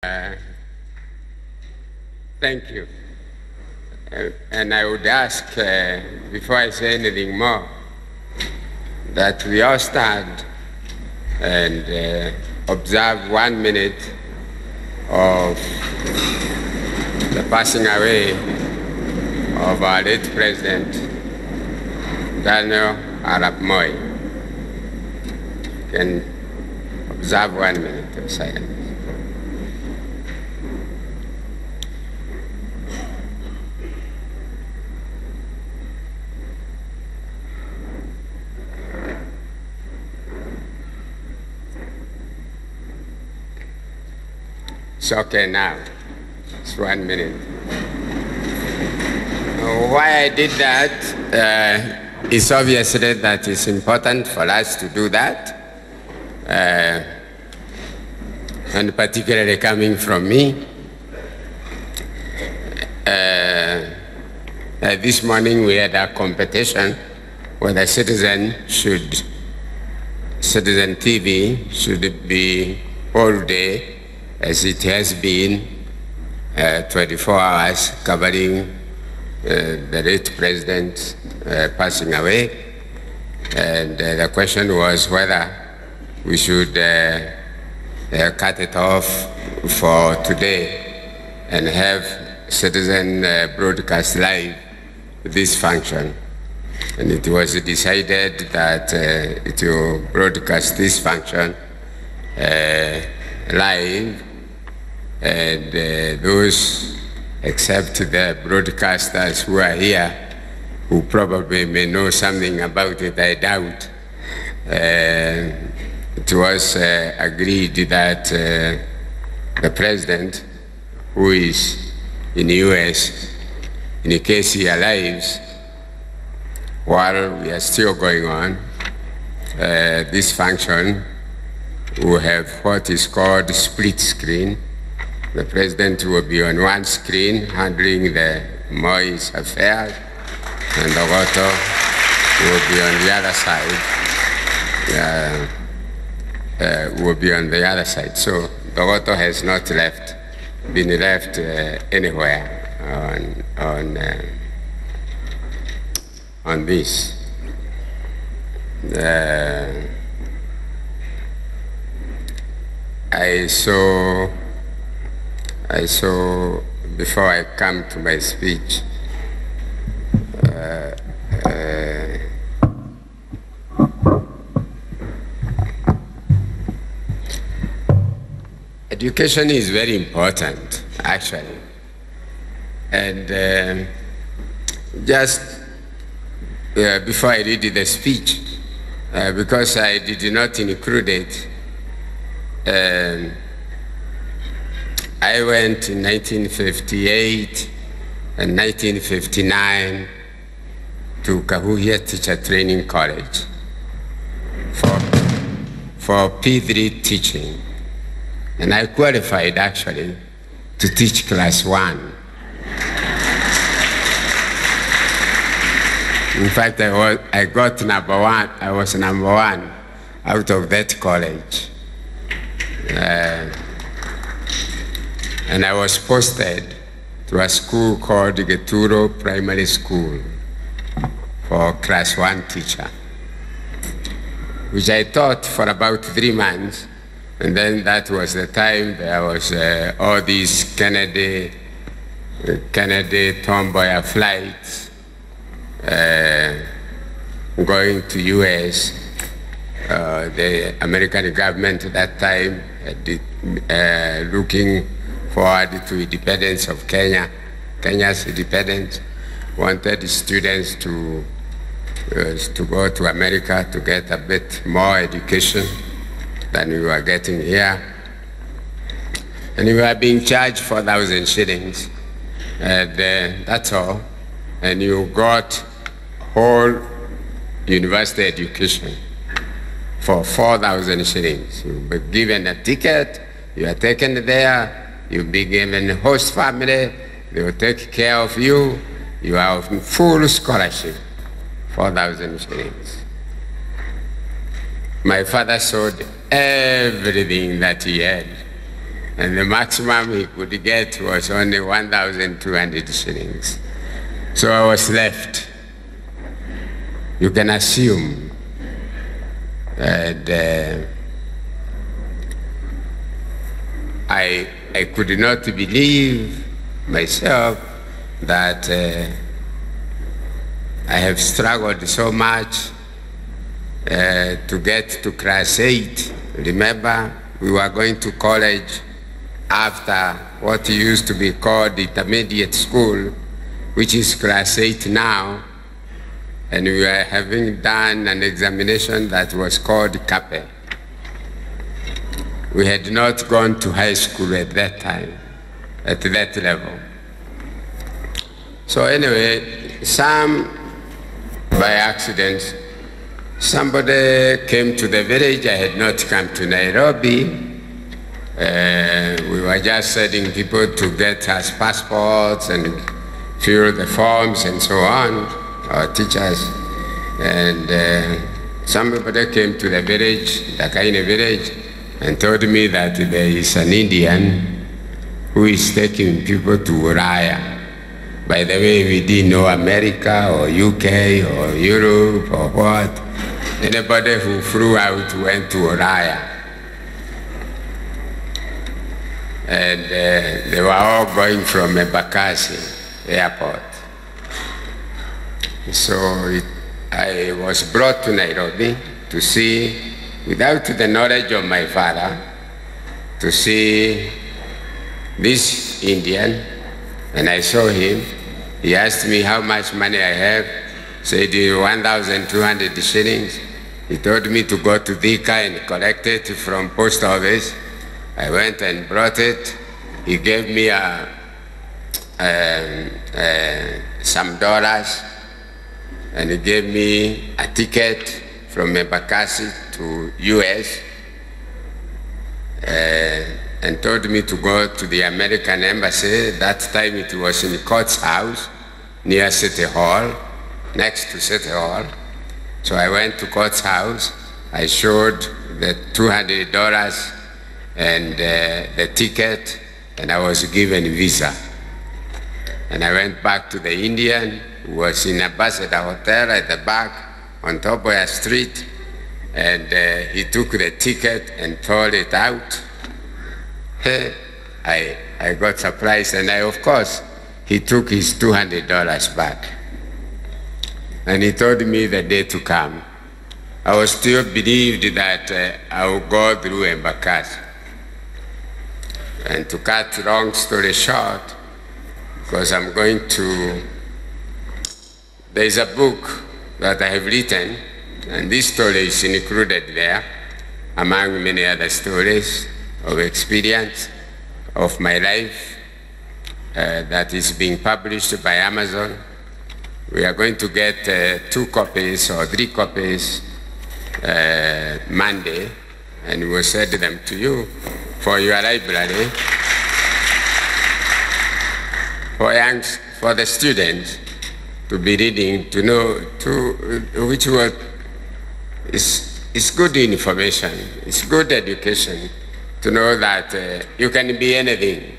Thank you. And I would ask, before I say anything more, that we all stand and observe 1 minute of the passing away of our late President, Daniel Arap Moi. You can observe 1 minute of silence. It's okay now. It's 1 minute. Why I did that, it's obviously that it's important for us to do that. And particularly coming from me. This morning we had a competition where Citizen TV should be all day, as it has been 24 hours covering the late president passing away. And the question was whether we should cut it off for today and have Citizen broadcast live this function. And it was decided that it will broadcast this function live, and those, except the broadcasters who are here, who probably may know something about it, I doubt, it was agreed that the president, who is in the US, in case he arrives, while we are still going on, this function will have what is called split screen. The president will be on one screen handling the Moi's affairs, and the Otto will be on the other side. Will be on the other side. So the Otto has not been left anywhere on this. I saw, before I come to my speech, education is very important, actually. And just before I read the speech, because I did not include it, I went in 1958 and 1959 to Kahuhia Teacher Training College for P3 teaching. And I qualified, actually, to teach class 1. In fact, I got number 1. I was number 1 out of that college. And I was posted to a school called Geturo Primary School for class 1 teacher, which I taught for about 3 months. And then that was the time there was all these Kennedy tomboy flights going to US. The American government at that time looking forward to independence of Kenya, Kenya's independence, wanted students to go to America to get a bit more education than we were getting here. And we were being charged 4,000 shillings, and that's all. And you got whole university education for 4,000 shillings. You were given a ticket, you are taken there, you'll be given a host family, they will take care of you, you are on full scholarship, 4,000 shillings. My father sold everything that he had and the maximum he could get was only 1,200 shillings. So I was left. You can assume that I could not believe myself that I have struggled so much to get to class 8. Remember, we were going to college after what used to be called intermediate school, which is class 8 now, and we were having done an examination that was called CAPE. We had not gone to high school at that time, at that level. So anyway, by accident, somebody came to the village. I had not come to Nairobi. We were just sending people to get us passports and fill the forms and so on, our teachers. And somebody came to the village, the Kaine village, and told me that there is an Indian who is taking people to Macharia. By the way, we didn't know America or UK or Europe or what. Anybody who flew out went to Macharia. And they were all going from Embakasi airport. So I was brought to Nairobi to see, without the knowledge of my father, to see this Indian. And I saw him. He asked me how much money I have. Said 1,200 shillings. He told me to go to Thika and collect it from post office. I went and brought it. He gave me some dollars, and he gave me a ticket from Embakasi to US, and told me to go to the American Embassy. That time it was in Court's house, near City Hall, next to City Hall. So I went to Court's house. I showed the $200 and the ticket, and I was given a visa. And I went back to the Indian, who was in Ambassador Hotel at the back on Toboya Street, and he took the ticket and tore it out. I got surprised, and of course, he took his $200 back. And he told me the day to come. I was still believed that I would go through Embakasi. And to cut long story short, because I'm going to, there's a book that I have written, and this story is included there, among many other stories of experience of my life that is being published by Amazon. We are going to get 2 copies or 3 copies Monday, and we will send them to you for your library, for the students to be reading, to know, which word is good information, it's good education, to know that you can be anything.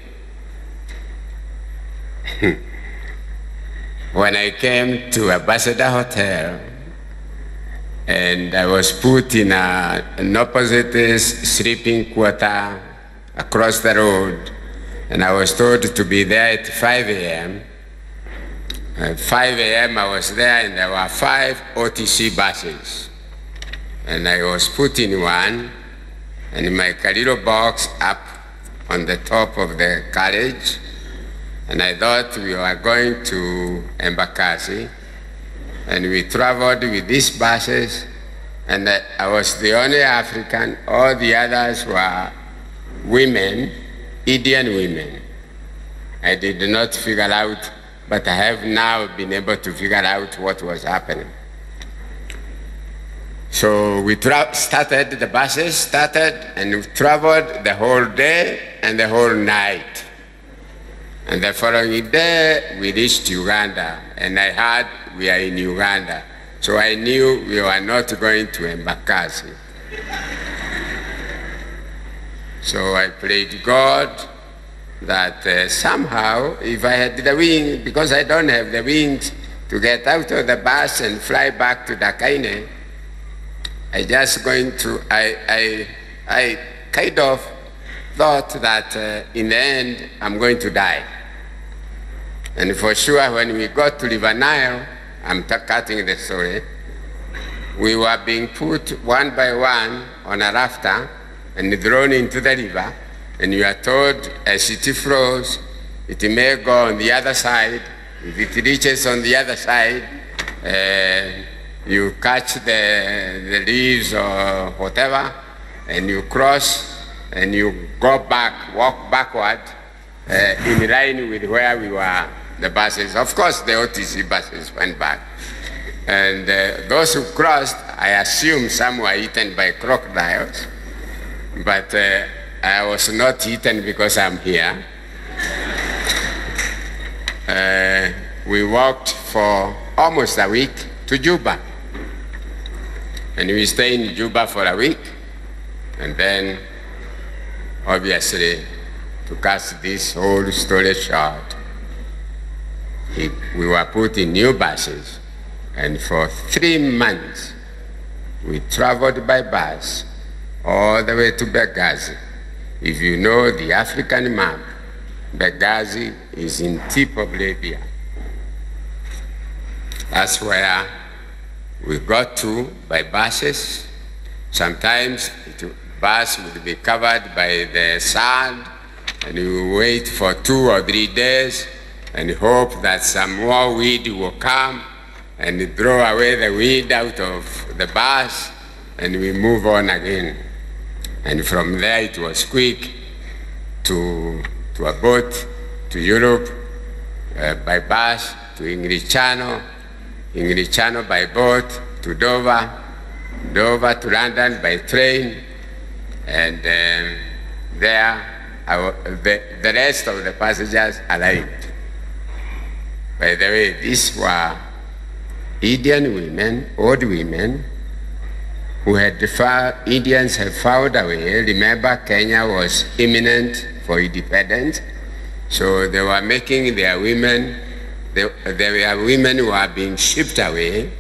When I came to Ambassador Hotel, and I was put in an opposite sleeping quarter across the road, and I was told to be there at 5 a.m. At 5 a.m. I was there, and there were 5 OTC buses. And I was put in one, and my little box up on the top of the carriage, and I thought we were going to Embakasi, and we traveled with these buses, and I was the only African. All the others were women, Indian women. I did not figure out, but I have now been able to figure out what was happening. So we the buses started, and we traveled the whole day and the whole night. And the following day, we reached Uganda, and I heard we are in Uganda. So I knew we were not going to Embakasi. So I prayed God that somehow, if I had the wing, because I don't have the wings to get out of the bus and fly back to Dakaine, I kind of thought that in the end, I'm going to die. And for sure, when we got to River Nile, I'm cutting the story, we were being put one by one on a rafter and thrown into the river, and you are told as it flows, it may go on the other side. If it reaches on the other side, you catch the leaves or whatever, and you cross, and you go back, walk backward, in line with where we were, the buses. Of course, the OTC buses went back. And those who crossed, I assume some were eaten by crocodiles, but I was not eaten because I'm here. We walked for almost a week to Juba. And we stayed in Juba for a week. And then, obviously, to cut this whole story short, we were put in new buses. And for 3 months, we traveled by bus all the way to Benghazi. If you know the African map, Benghazi is in tip of Libya. That's where we got to by buses. Sometimes the bus would be covered by the sand, and we would wait for 2 or 3 days and hope that some more weed will come and throw away the weed out of the bus, and we move on again. And from there it was quick to a boat to Europe, by bus to English Channel by boat to Dover to London by train, and there the rest of the passengers arrived. By the way, these were Indian women, old women, who Indians have found a way. Remember, Kenya was imminent for independence, so they were making their women, there were women who were being shipped away,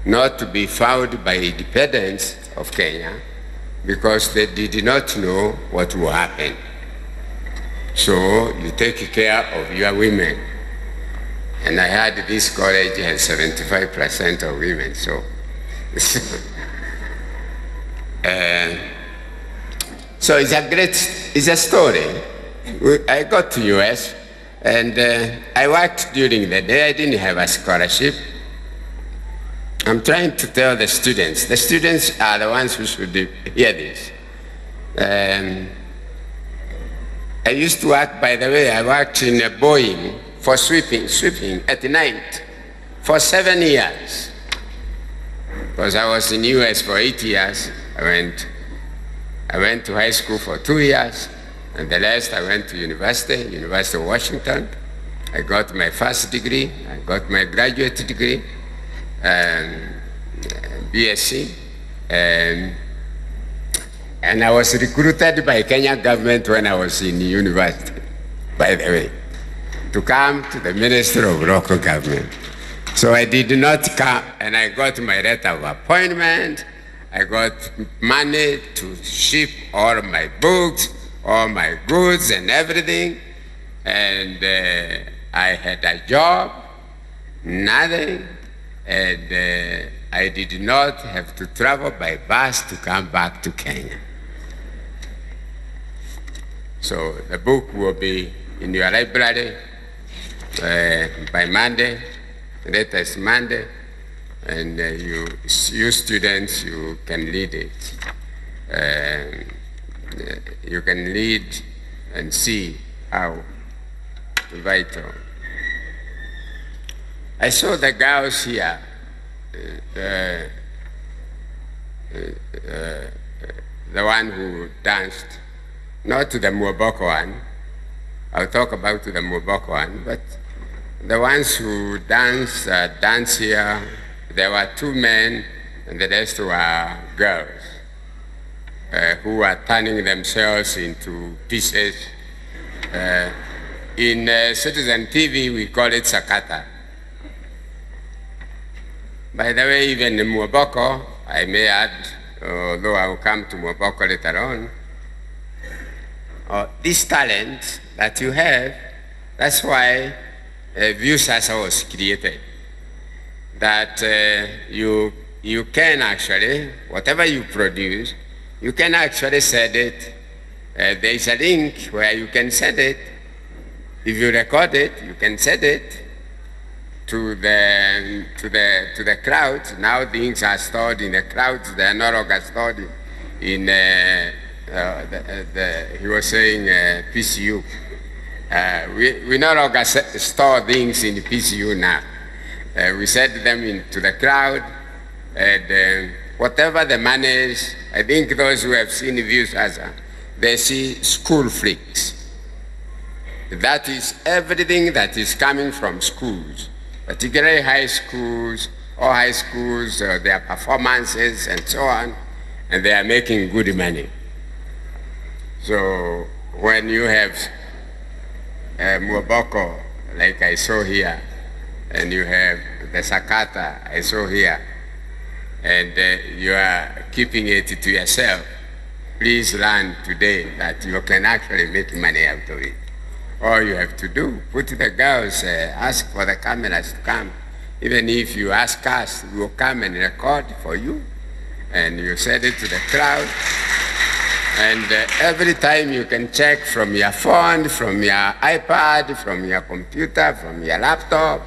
not to be found by independence of Kenya, because they did not know what will happen. So you take care of your women. And I heard this college has 75% of women, so. So it's a story. I got to US, and I worked during the day. I didn't have a scholarship. I'm trying to tell the students. The students are the ones who should hear this. I used to work, by the way, I worked in a Boeing for sweeping at night for 7 years. Because I was in the US for 8 years. I went to high school for 2 years, and the rest I went to University of Washington. I got my first degree, I got my graduate degree, BSc, and I was recruited by Kenya government when I was in university, by the way, to come to the Ministry of Local Government. So I did not come, and I got my letter of appointment. I got money to ship all my books, all my goods and everything, and I had a job, nothing, and I did not have to travel by bus to come back to Kenya. So the book will be in your library by Monday, latest Monday, and you students, you can read it. You can read and see how vital. I saw the girls here, the one who danced, not the Mwaboko one. I'll talk about the Mwaboko one, but the ones who dance here, there were 2 men and the rest were girls. who are turning themselves into pieces. In Citizen TV, we call it sakata. By the way, even in Mwaboko, I may add, although I will come to Mwaboko later on, this talent that you have, that's why Viewsasa was created. That you can actually, whatever you produce, you can actually send it. There is a link where you can send it. If you record it, you can send it to the cloud. Now things are stored in the clouds. They are no longer stored in he was saying PCU. We no longer store things in PCU now. We send them into the cloud, and whatever the money is, I think those who have seen views as they see school flicks. That is everything that is coming from schools, particularly high schools, their performances and so on, and they are making good money. So when you have Mwaboko, like I saw here, and you have the sakata I saw here, and you are keeping it to yourself, please learn today that you can actually make money out of it. All you have to do, put the girls, ask for the cameras to come. Even if you ask us, we will come and record for you, and you send it to the crowd. And every time you can check from your phone, from your iPad, from your computer, from your laptop,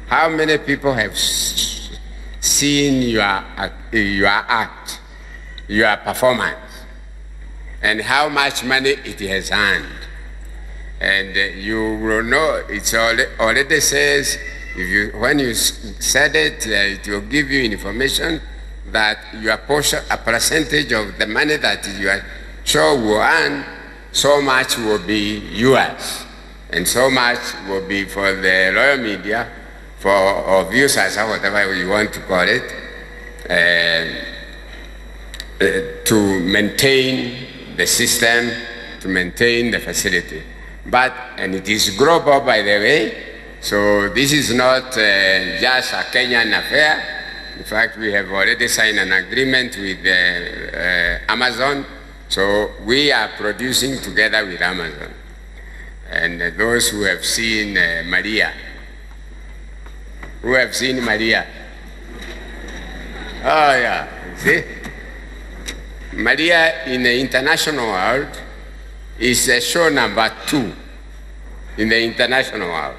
how many people have seen your act, your performance, and how much money it has earned. And you will know, it's already says, when you said it, it will give you information that your portion, a percentage of the money that you are sure will earn, so much will be yours, and so much will be for the royal media, or Viewsasa, whatever you want to call it, to maintain the system, to maintain the facility. And it is global, by the way, so this is not just a Kenyan affair. In fact, we have already signed an agreement with Amazon, so we are producing together with Amazon. And those who have seen Maria, who have seen Maria? Oh yeah, see? Maria in the international world is show number 2 in the international world.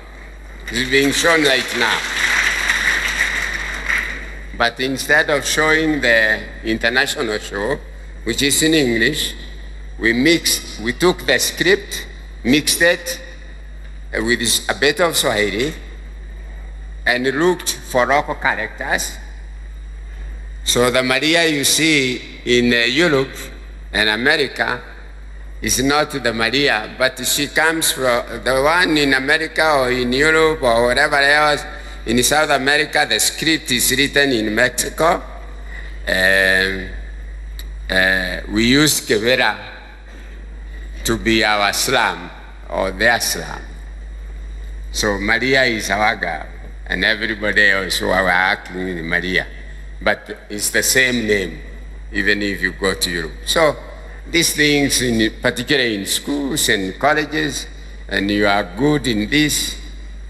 It's being shown right now. But instead of showing the international show, which is in English, we took the script, mixed it with a bit of Swahili, and looked for local characters. So the Maria you see in Europe and America is not the Maria, but she comes from the one in America or in Europe or wherever else. In South America, the script is written in Mexico. We used Quevedo to be our slam or their slam. So Maria is our girl, and everybody else who are acting in Maria. But it's the same name, even if you go to Europe. So these things, particularly in schools and colleges, and you are good in this,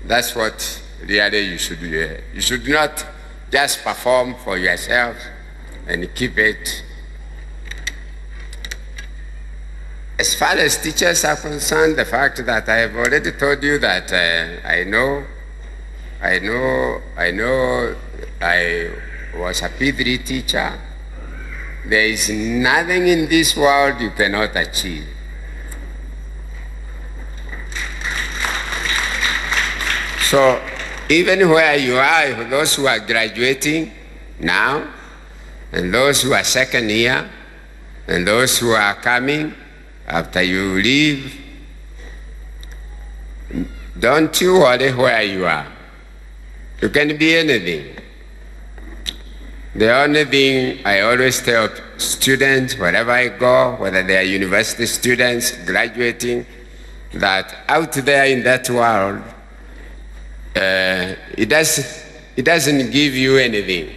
that's what really you should do. You should not just perform for yourself and keep it. As far as teachers are concerned, the fact that I have already told you that I was a P3 teacher. There is nothing in this world you cannot achieve. So even where you are, those who are graduating now, and those who are second year, and those who are coming after you leave, don't you worry where you are. You can be anything. The only thing I always tell students, wherever I go, whether they are university students graduating, that out there in that world, it doesn't give you anything.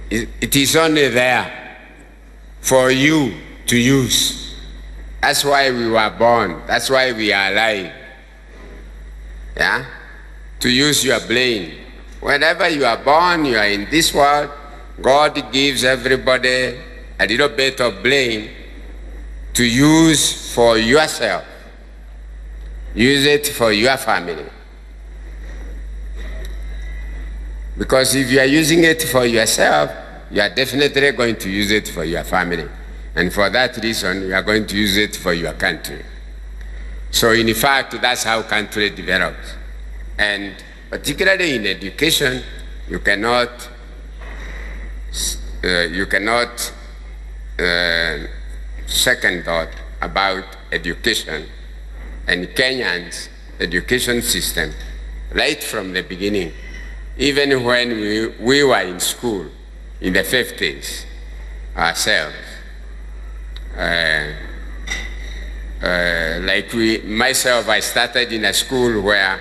It is only there for you to use. That's why we were born. That's why we are alive. Yeah? To use your brain. Whenever you are born, you are in this world, God gives everybody a little bit of brain to use for yourself. Use it for your family. Because if you are using it for yourself, you are definitely going to use it for your family. And for that reason, you are going to use it for your country. So in fact, that's how country develops. And particularly in education, you cannot second thought about education and Kenyan's education system right from the beginning. Even when we were in school in the 50s ourselves, myself, I started in a school where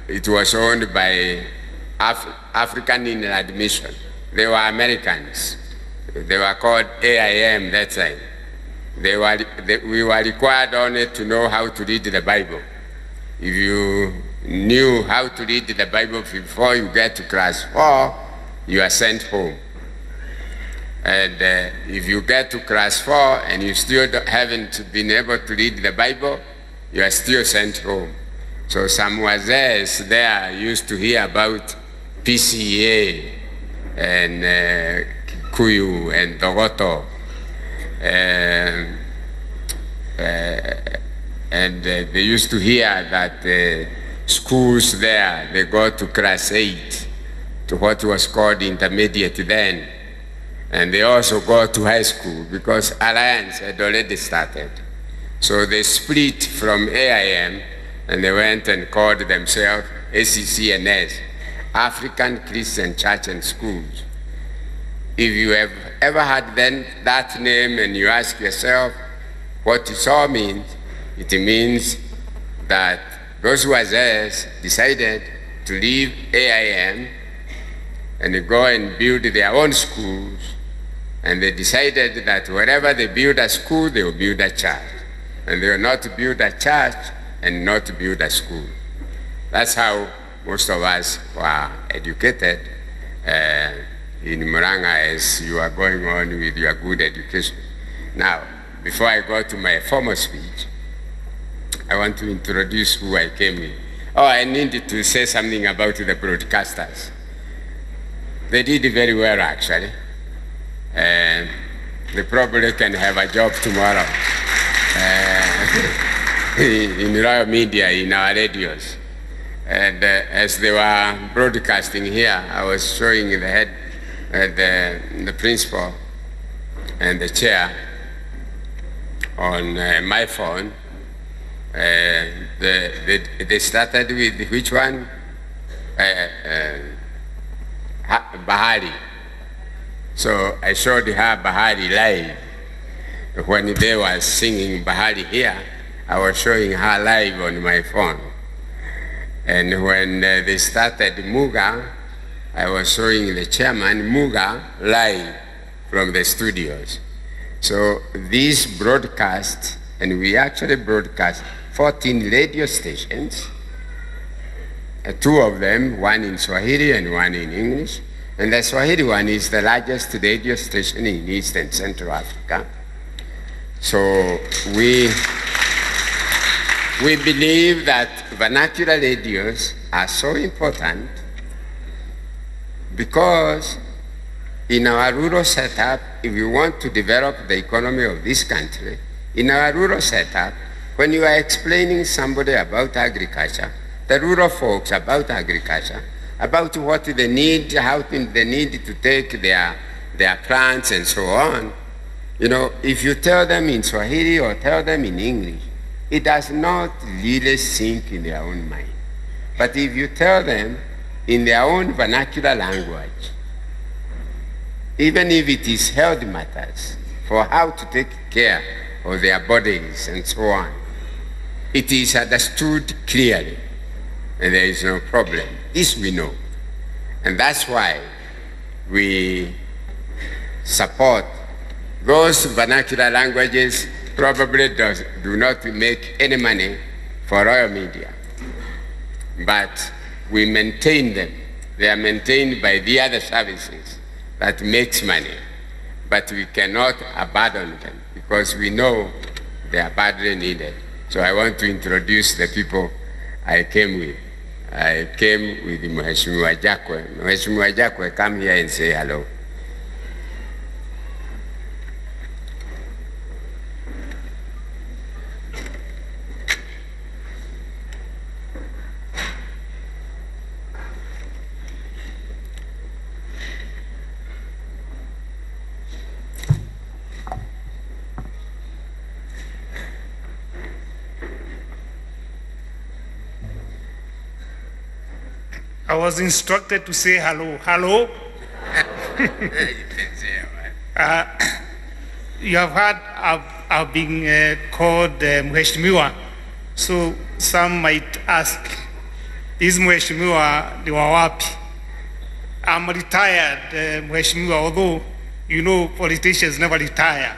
it was owned by African in admission. They were Americans. They were called AIM that time. We were required only to know how to read the Bible. If you knew how to read the Bible before you get to class 4, you are sent home. And if you get to class 4 and you still haven't been able to read the Bible, you are still sent home. So some wazés there used to hear about PCA and Kikuyu and Dogoto. And they used to hear that schools there, they go to class 8, to what was called intermediate then. And they also go to high school because Alliance had already started. So they split from AIM and they went and called themselves ACCNS, African Christian Church and Schools. If you have ever had then that name and you ask yourself what it all means, it means that those who are there decided to leave AIM and go and build their own schools, and they decided that wherever they build a school, they will build a church. And they will not build a church and not build a school. That's how most of us were educated in Murang'a, as you are going on with your good education. Now, before I go to my formal speech, I want to introduce who I came with. Oh, I need to say something about the broadcasters. They did very well, actually. And they probably can have a job tomorrow in Royal Media, in our radios. And as they were broadcasting here, I was showing the head, the principal and the chair on my phone. They started with which one? Bahari. So I showed her Bahari live. When they were singing Bahari here, I was showing her live on my phone. And when they started Muga, I was showing the chairman Muga live from the studios. So these broadcasts, and we actually broadcast 14 radio stations, 2 of them, one in Swahili and one in English. And the Swahili one is the largest radio station in East and Central Africa. So we believe that vernacular radios are so important because in our rural setup, if we want to develop the economy of this country, in our rural setup, when you are explaining somebody about agriculture, the rural folks about agriculture, about what they need, how they need to take their plants and so on, you know, if you tell them in Swahili or tell them in English, it does not really sink in their own mind. But if you tell them in their own vernacular language, even if it is health matters, for how to take care of their bodies and so on, it is understood clearly, and there is no problem. This we know. And that's why we support those vernacular languages probably do not make any money for Royal Media, but we maintain them. They are maintained by the other services that makes money, but we cannot abandon them because we know they are badly needed. So I want to introduce the people I came with. I came with Mheshimiwa Jakwe. Mheshimiwa Jakwe, come here and say hello. I was instructed to say hello. Hello? You have heard I've been called Mheshimiwa, so some might ask, is Mheshimiwa ni wa wapi? I'm retired Mheshimiwa, although you know politicians never retire.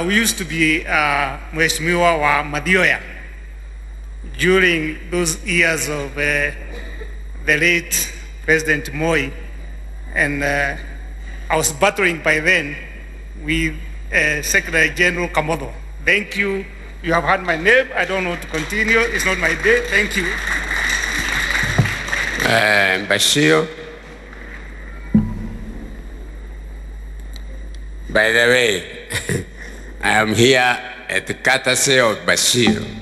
We used to be Mheshimiwa wa Madioya during those years of the late President Moi, and I was battling by then with Secretary General Kamodo. Thank you. You have heard my name. I don't want to continue. It's not my day. Thank you. Bashir. By the way, I am here at the courtesy of Bashir.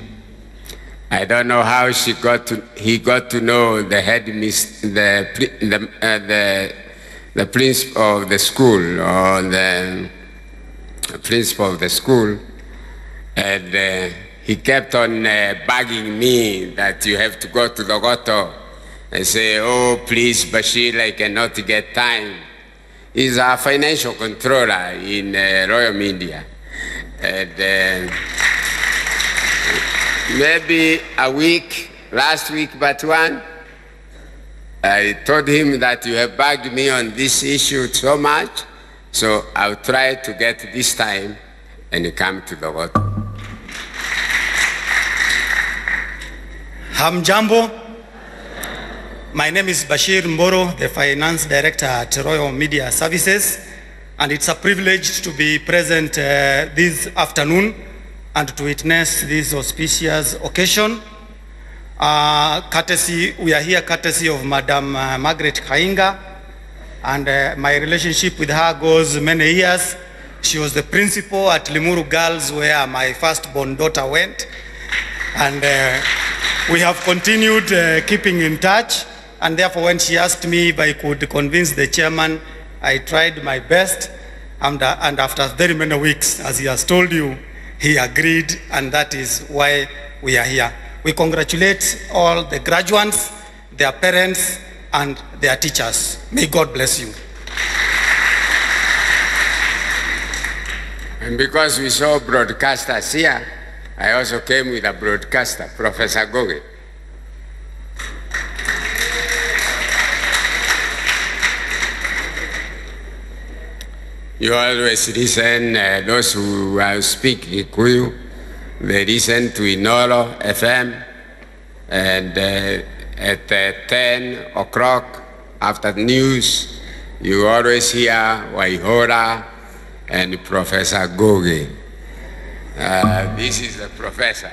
I don't know how he got to know the the principal of the school, or the principal of the school, and he kept on bugging me that you have to go to the Goto and say, oh, please, Bashir, I cannot get time. He's our financial controller in Royal Media. And maybe a week, last week but one, I told him that you have bugged me on this issue so much, so I'll try to get this time and come to the vote. Hamjambo. My name is Bashir Mboro, the Finance Director at Royal Media Services, and it's a privilege to be present this afternoon and to witness this auspicious occasion. We are here courtesy of Madam Margaret Kainga, and my relationship with her goes many years. She was the principal at Limuru Girls, where my firstborn daughter went, and we have continued keeping in touch. And therefore, when she asked me if I could convince the chairman, I tried my best, and after very many weeks, as he has told you, he agreed, and that is why we are here. We congratulate all the graduates, their parents, and their teachers. May God bless you. And because we saw broadcasters here, I also came with a broadcaster, Professor Goge. You always listen, those who speak Kikuyu, they listen to Inolo FM, and at 10 o'clock after the news, you always hear Waihora and Professor Goge. This is the professor.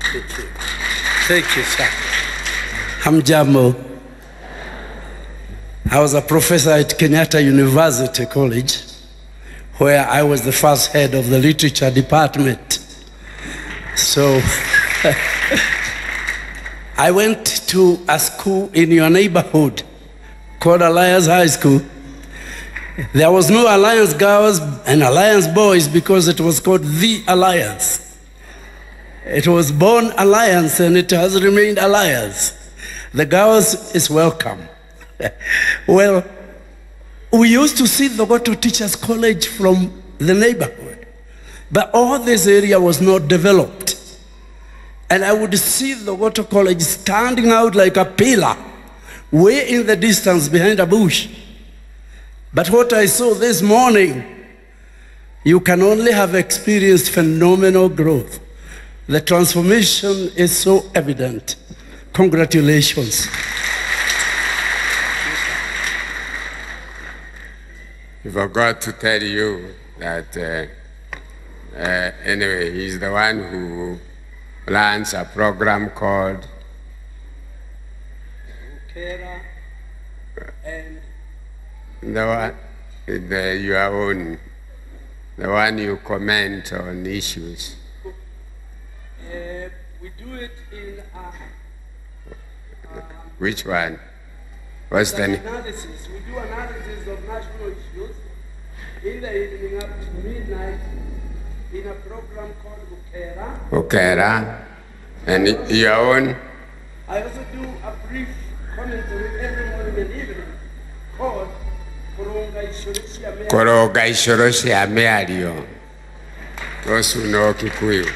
Thank you. Thank you, sir. Hamjambo. I was a professor at Kenyatta University College, where I was the first head of the literature department. So I went to a school in your neighborhood called Alliance High School. There was no Alliance Girls and Alliance Boys because it was called The Alliance. It was born Alliance and it has remained Alliance. The girls is welcome. Well, We used to see the Goto Teachers College from the neighborhood, but all this area was not developed. And I would see the Goto College standing out like a pillar, way in the distance behind a bush. But what I saw this morning, you can only have experienced phenomenal growth. The transformation is so evident. Congratulations. I forgot to tell you that anyway, he's the one who plans a program called Macharia and your own, the one you comment on issues. We do it in Which one? What's the name? analysis. We do analysis of national issues in the evening up to midnight in a program called Macharia. And your own? I also do a brief commentary every morning and evening called Koroga Ishoroshi Ameario. Those who know Kikuyu.